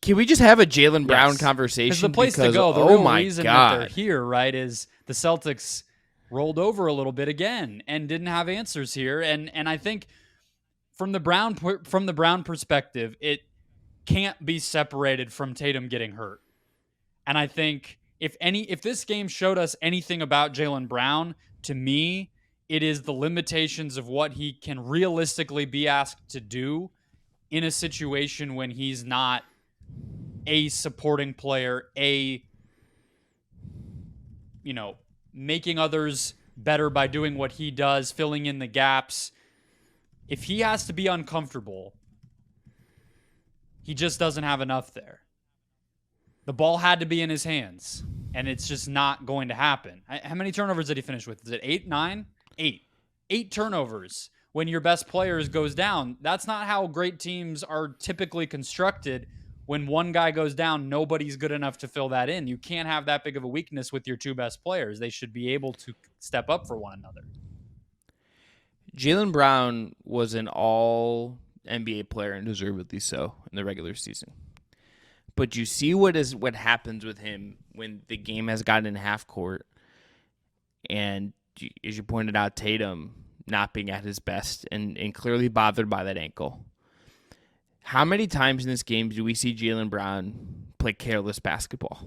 Can we just have a Jaylen Brown conversation? Because the place to go, the real reason that they're here, right, is the Celtics rolled over a little bit again and didn't have answers here. And I think from the Brown perspective, it can't be separated from Tatum getting hurt. And I think if this game showed us anything about Jaylen Brown, to me, it is the limitations of what he can realistically be asked to do in a situation when he's not a supporting player, making others better by doing what he does, filling in the gaps. If he has to be uncomfortable, he just doesn't have enough there. The ball had to be in his hands, and it's just not going to happen. How many turnovers did he finish with? Is it 8, 9? 8. 8 turnovers when your best players goes down. That's not how great teams are typically constructed. When one guy goes down, nobody's good enough to fill that in. You can't have that big of a weakness with your 2 best players. They should be able to step up for one another. Jaylen Brown was an all-NBA player, and deservedly so, in the regular season. But you see what happens with him when the game has gotten in half court, and as you pointed out, Tatum not being at his best and clearly bothered by that ankle. How many times in this game do we see Jaylen Brown play careless basketball?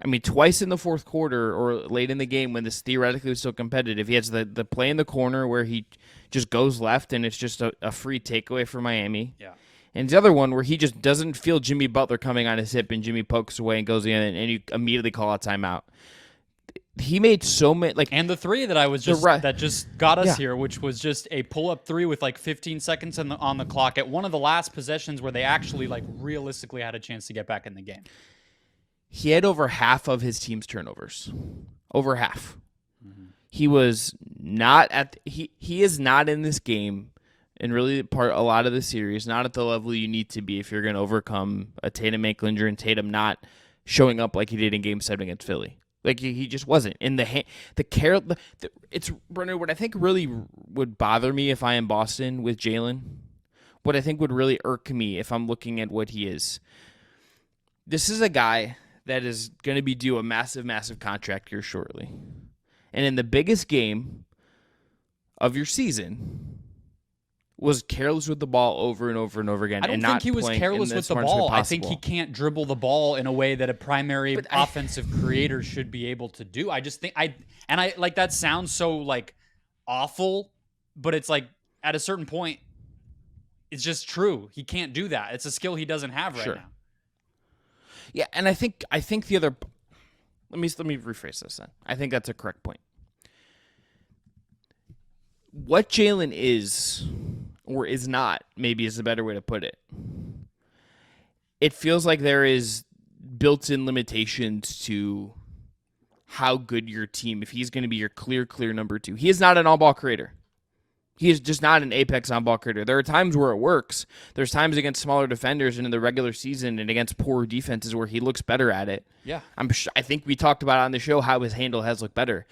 I mean, twice in the fourth quarter or late in the game when this theoretically was so competitive. He has the play in the corner where he just goes left and it's just a free takeaway for Miami. Yeah. And the other one where he just doesn't feel Jimmy Butler coming on his hip and Jimmy pokes away and goes in and you immediately call a timeout. He made so many and the 3 that I was just that just got us here, which was just a pull-up 3 with 15 seconds on the clock at one of the last possessions where they actually realistically had a chance to get back in the game. He had over half of his team's turnovers. Over half. Mm-hmm. He was not he is not in this game and really a lot of the series, not at the level you need to be if you're going to overcome a Tatum ankle injury and Tatum not showing up like he did in Game 7 against Philly. He just wasn't in it's Brendon. What I think really would bother me if I am Boston with Jaylen, what I think would really irk me if I'm looking at what he is. This is a guy that is going to be due a massive, massive contract here shortly, and in the biggest game of your season, was careless with the ball over and over and over again. I don't think he was careless with the ball. I think he can't dribble the ball in a way that a primary offensive creator should be able to do. I just think that sounds so awful, but it's at a certain point, it's just true. He can't do that. It's a skill he doesn't have right now. Yeah, and I think the other. Let me rephrase this then. I think that's a correct point. What Jaylen is, or is not, maybe is a better way to put it. It feels like there is built-in limitations to how good your team, if he's going to be your clear number 2. He is not an all-ball creator. He is just not an apex on-ball creator. There are times where it works. There's times against smaller defenders and in the regular season and against poor defenses where he looks better at it. Yeah. I think we talked about on the show how his handle has looked better.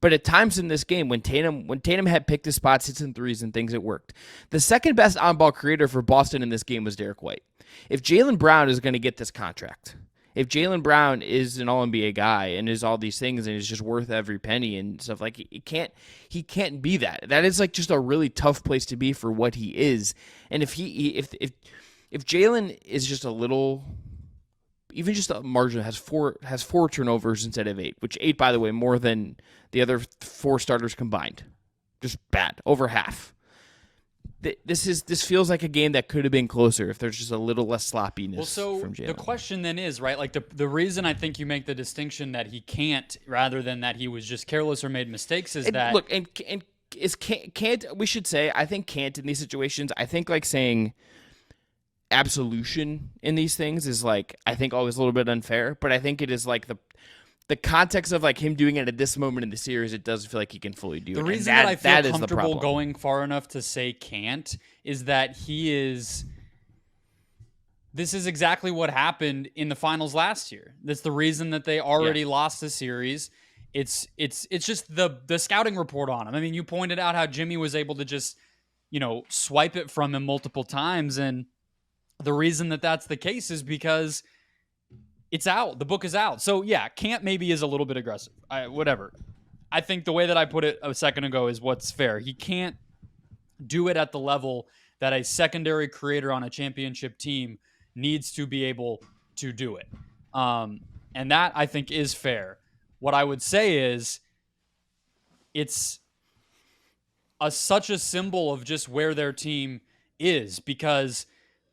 But at times in this game, when Tatum had picked his spots, hits and threes and things, it worked. The second best on-ball creator for Boston in this game was Derek White. If Jaylen Brown is going to get this contract, if Jaylen Brown is an All-NBA guy and is all these things and is just worth every penny and stuff, he can't be that. That is just a really tough place to be for what he is. And if Jaylen is just a little, even just a margin, has four turnovers instead of 8, which 8, by the way, more than the other 4 starters combined. Just bad, over half. This feels like a game that could have been closer if there's just a little less sloppiness from Jaylen. The question then is, right, the reason I think you make the distinction that he can't rather than that he was just careless or made mistakes is that... Look, and can't, we should say, I think can't in these situations, I think saying absolution in these things is I think always a little bit unfair, but I think it is the context of him doing it at this moment in the series, it doesn't feel like he can fully do it. The reason that I feel comfortable going far enough to say can't is that this is exactly what happened in the finals last year. That's the reason that they already lost the series. It's just the scouting report on him. I mean, you pointed out how Jimmy was able to just, swipe it from him multiple times, and the reason that that's the case is because it's out. The book is out. So yeah, can't maybe is a little bit aggressive. Whatever. I think the way that I put it a second ago is what's fair. He can't do it at the level that a secondary creator on a championship team needs to be able to do it. And that I think is fair. What I would say is it's such a symbol of just where their team is, because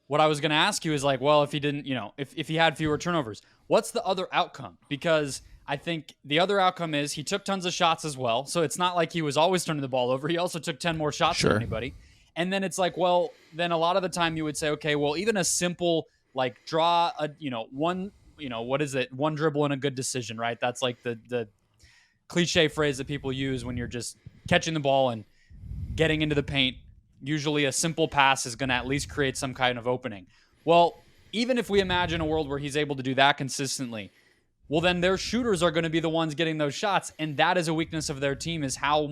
what I was going to ask you is like, well, if he didn't, if he had fewer turnovers, what's the other outcome? Because I think the other outcome is he took tons of shots as well. So it's not like he was always turning the ball over. He also took 10 more shots than anybody. And then it's like, well, then a lot of the time you would say, okay, well, even a simple like draw a, one, what is it? One dribble and a good decision, right? That's like the cliche phrase that people use when you're just catching the ball and getting into the paint. Usually a simple pass is going to at least create some kind of opening. Well, even if we imagine a world where he's able to do that consistently, well, then their shooters are going to be the ones getting those shots. And that is a weakness of their team, is how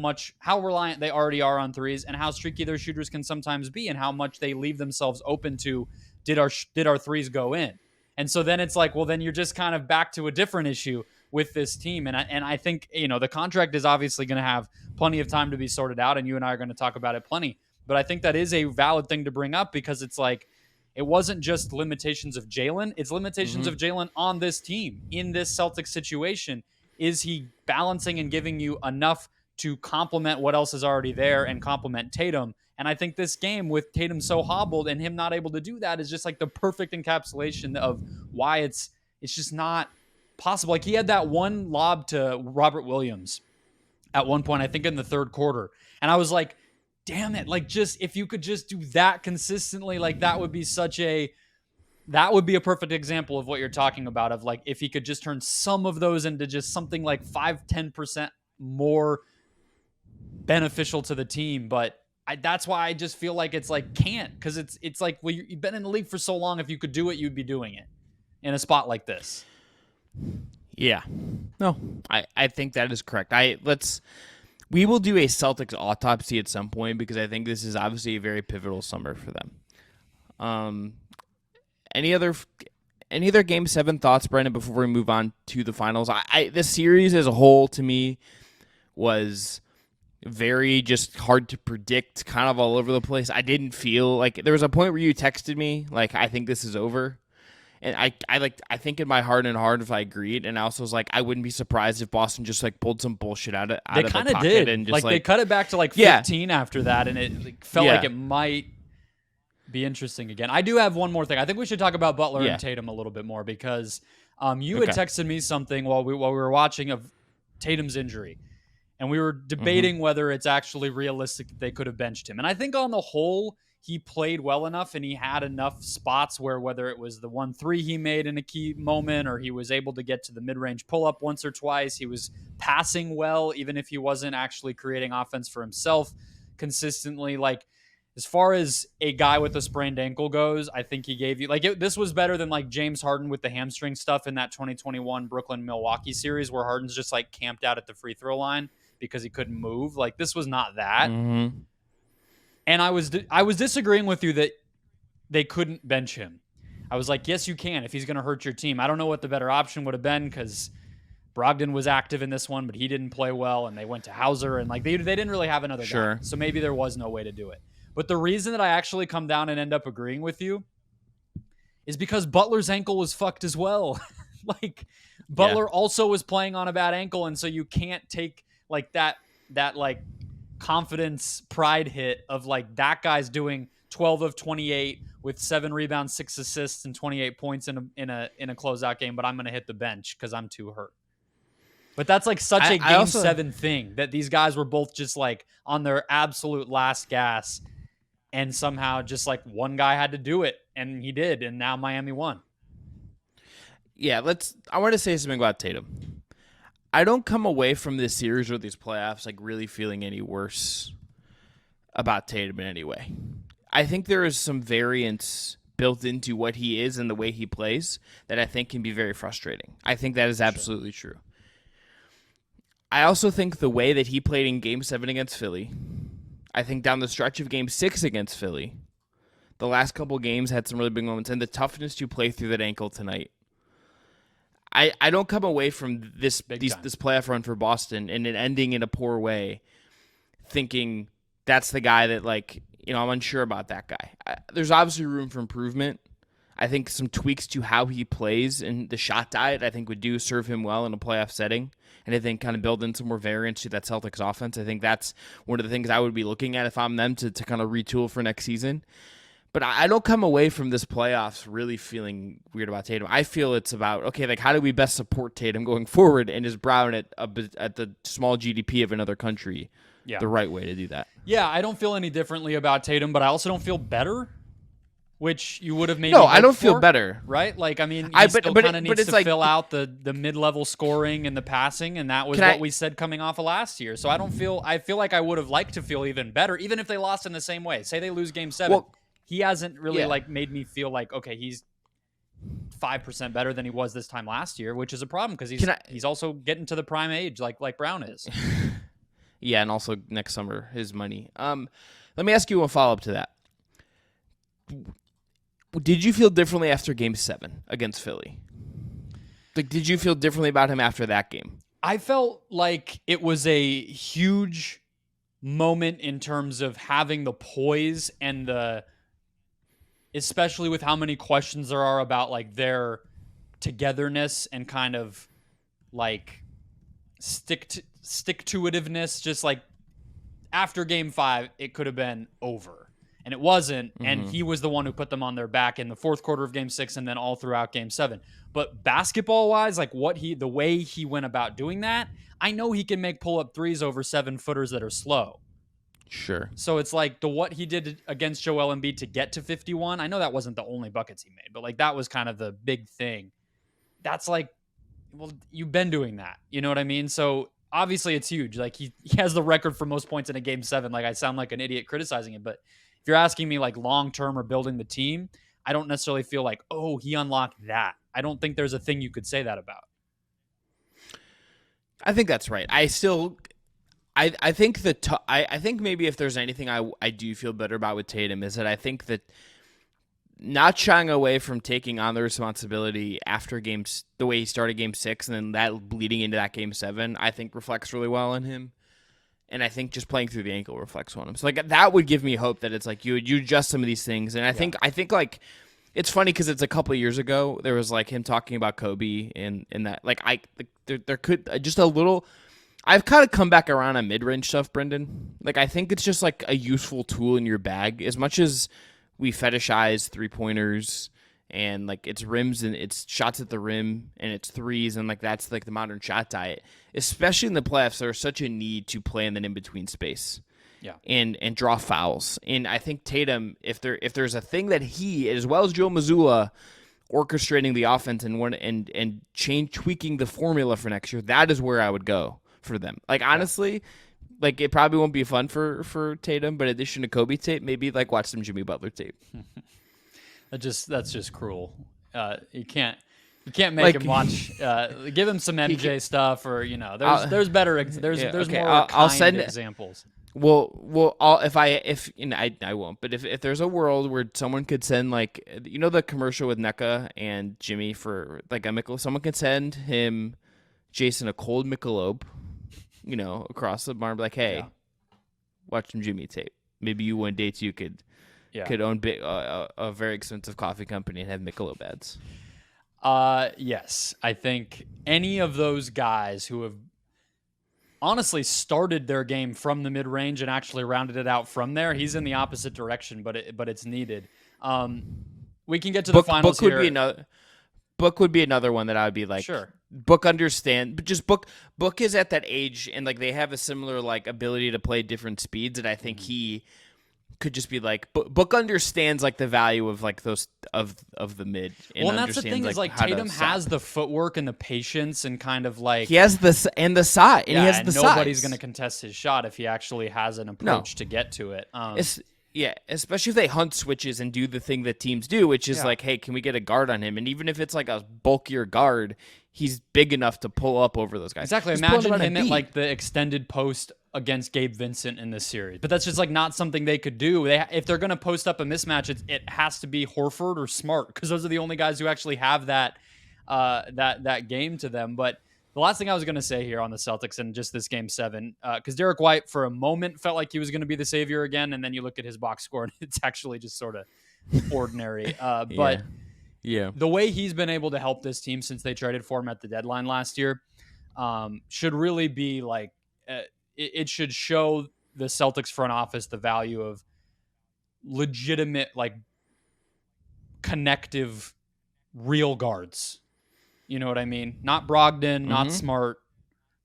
reliant they already are on threes and how streaky their shooters can sometimes be and how much they leave themselves open to, did our threes go in? And so then it's like, well, then you're just kind of back to a different issue with this team. And I think, the contract is obviously going to have plenty of time to be sorted out. And you and I are going to talk about it plenty. But I think that is a valid thing to bring up, because it's like, it wasn't just limitations of Jaylen. It's limitations of Jaylen on this team in this Celtics situation. Is he balancing and giving you enough to complement what else is already there and complement Tatum? And I think this game with Tatum so hobbled and him not able to do that is just like the perfect encapsulation of why it's just not possible. Like, he had that one lob to Robert Williams at one point, I think in the third quarter. And I was like, damn it. Like, just, if you could just do that consistently, like that would be a perfect example of what you're talking about, of like, if he could just turn some of those into just something like 5-10% more beneficial to the team. But that's why I just feel like it's like can't, because it's like, well, you've been in the league for so long. If you could do it, you'd be doing it in a spot like this. Yeah. No, I think that is correct. We will do a Celtics autopsy at some point, because I think this is obviously a very pivotal summer for them. Any other Game 7 thoughts, Brendon, before we move on to the finals? The series as a whole, to me, was very just hard to predict, kind of all over the place. I didn't feel like there was a point where you texted me like, I think this is over. And I think in my heart and heart if I agreed, and I also was like, I wouldn't be surprised if Boston just like pulled some bullshit out of the pocket. They kind of did, and just, like they cut it back to like 15 after that, and it felt like it might be interesting again. I do have one more thing. I think we should talk about Butler and Tatum a little bit more, because you had texted me something while we were watching of Tatum's injury, and we were debating whether it's actually realistic that they could have benched him. And I think on the whole, he played well enough, and he had enough spots where, whether it was the 1-3 he made in a key moment, or he was able to get to the mid-range pull-up once or twice, he was passing well, even if he wasn't actually creating offense for himself consistently. Like, as far as a guy with a sprained ankle goes, I think he gave you, this was better than like James Harden with the hamstring stuff in that 2021 Brooklyn-Milwaukee series, where Harden's just like camped out at the free throw line because he couldn't move. Like, this was not that. And I was disagreeing with you that they couldn't bench him. I was like, yes, you can, if he's going to hurt your team. I don't know what the better option would have been, because Brogdon was active in this one, but he didn't play well, and they went to Hauser, and like they didn't really have another guy. So maybe there was no way to do it. But the reason that I actually come down and end up agreeing with you is because Butler's ankle was fucked as well. Butler also was playing on a bad ankle, and so you can't take like that like confidence pride hit of like, that guy's doing 12 of 28 with 7 rebounds, 6 assists, and 28 points in a closeout game, but I'm going to hit the bench because I'm too hurt. But that's like such a Game 7 thing, that these guys were both just like on their absolute last gas, and somehow just like one guy had to do it, and he did, and now Miami won. Yeah, I want to say something about Tatum. I don't come away from this series or these playoffs like really feeling any worse about Tatum in any way. I think there is some variance built into what he is and the way he plays that I think can be very frustrating. I think that is absolutely true. I also think the way that he played in Game 7 against Philly, I think down the stretch of Game 6 against Philly, The last couple games had some really big moments, and the toughness to play through that ankle tonight. I don't come away from this playoff run for Boston and it ending in a poor way thinking that's the guy that, like, you know, I'm unsure about that guy. There's obviously room for improvement. I think some tweaks to how he plays and the shot diet I think would serve him well in a playoff setting. And I think kind of build in some more variance to that Celtics offense. I think that's one of the things I would be looking at if I'm them to kind of retool for next season. But I don't come away from this playoffs really feeling weird about Tatum. I feel it's about, okay, like how do we best support Tatum going forward, and is Brown at the small GDP of another country the right way to do that? Yeah, I don't feel any differently about Tatum, but I also don't feel better, which you would have made. No, I don't feel better. Right? Like, I mean, he still kind of needs to fill out the mid-level scoring and the passing, and that was what we said coming off of last year. So I feel like I would have liked to feel even better, even if they lost in the same way. Say they lose Game 7. Well, he hasn't really like made me feel like, okay, he's 5% better than he was this time last year, which is a problem because he's also getting to the prime age like Brown is. Yeah, and also next summer his money. Let me ask you a follow-up to that. Did you feel differently after Game 7 against Philly? Like, did you feel differently about him after that game? I felt like it was a huge moment in terms of having the poise and especially with how many questions there are about like their togetherness and kind of like stick-to-itiveness. Just like after Game 5, it could have been over, and it wasn't. Mm-hmm. And he was the one who put them on their back in the fourth quarter of Game 6 and then all throughout Game 7. But basketball-wise, like the way he went about doing that, I know he can make pull-up threes over 7-footers that are slow. Sure. So it's like what he did against Joel Embiid to get to 51. I know that wasn't the only buckets he made, but like that was kind of the big thing. That's like, well, you've been doing that. You know what I mean? So obviously it's huge. Like he has the record for most points in a Game 7. Like I sound like an idiot criticizing it, but if you're asking me like long-term or building the team, I don't necessarily feel like, oh, he unlocked that. I don't think there's a thing you could say that about. I think that's right. I think I think maybe if there's anything I do feel better about with Tatum is that I think that not shying away from taking on the responsibility after games, the way he started Game 6 and then that bleeding into that Game 7, I think reflects really well on him. And I think just playing through the ankle reflects on him. So like that would give me hope that it's like you adjust some of these things. And I think like it's funny because it's a couple of years ago there was like him talking about Kobe and that like there could just a little. I've kind of come back around on mid-range stuff, Brendon. Like, I think it's just like a useful tool in your bag. As much as we fetishize three-pointers and like it's rims and it's shots at the rim and it's threes and like that's like the modern shot diet, especially in the playoffs, there's such a need to play in the in-between space. Yeah. And draw fouls. And I think Tatum, if there's a thing that he, as well as Joe Mazzulla, orchestrating the offense and tweaking the formula for next year, that is where I would go for them. Like, honestly, like it probably won't be fun for Tatum, but in addition to Kobe tape, maybe like watch some Jimmy Butler tape. That's just cruel. You can't make him watch. Give him some MJ stuff, or there's better. There's more examples. Well, I won't. But if there's a world where someone could send like the commercial with NECA and Jimmy for like a Michelob, someone could send him, Jason, a cold Michelob, across the barn, be like, hey, watch some Jimmy tape. Maybe you one day too could own a very expensive coffee company and have Michelob ads. Yes, I think any of those guys who have honestly started their game from the mid-range and actually rounded it out from there, he's in the opposite direction, but it's needed. We can get to the finals here. Book would be another one that I would be like, sure. Book understand, but just Book is at that age and like they have a similar like ability to play different speeds, and I think he could just be like Book understands like the value of like those of the mid. And that's the thing, is like Tatum has the footwork and the patience and kind of like he has the size, and he has the size. Nobody's going to contest his shot if he actually has an approach to get to it. Especially if they hunt switches and do the thing that teams do, which is like, hey, can we get a guard on him? And even if it's like a bulkier guard, he's big enough to pull up over those guys. Exactly. Imagine him at like the extended post against Gabe Vincent in this series. But that's just like not something they could do. If they're going to post up a mismatch, it has to be Horford or Smart, because those are the only guys who actually have that game to them. But the last thing I was going to say here on the Celtics and just this game 7, because Derek White for a moment felt like he was going to be the savior again, and then you look at his box score and it's actually just sort of ordinary. But yeah, the way he's been able to help this team since they traded for him at the deadline last year should really be like it should show the Celtics front office the value of legitimate, like, connective, real guards. You know what I mean? Not Brogdon, not Smart,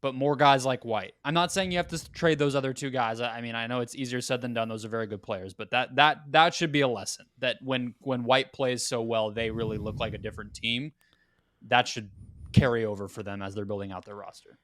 but more guys like White. I'm not saying you have to trade those other 2 guys. I mean, I know it's easier said than done. Those are very good players, but that should be a lesson, that when White plays so well, they really look like a different team. That should carry over for them as they're building out their roster.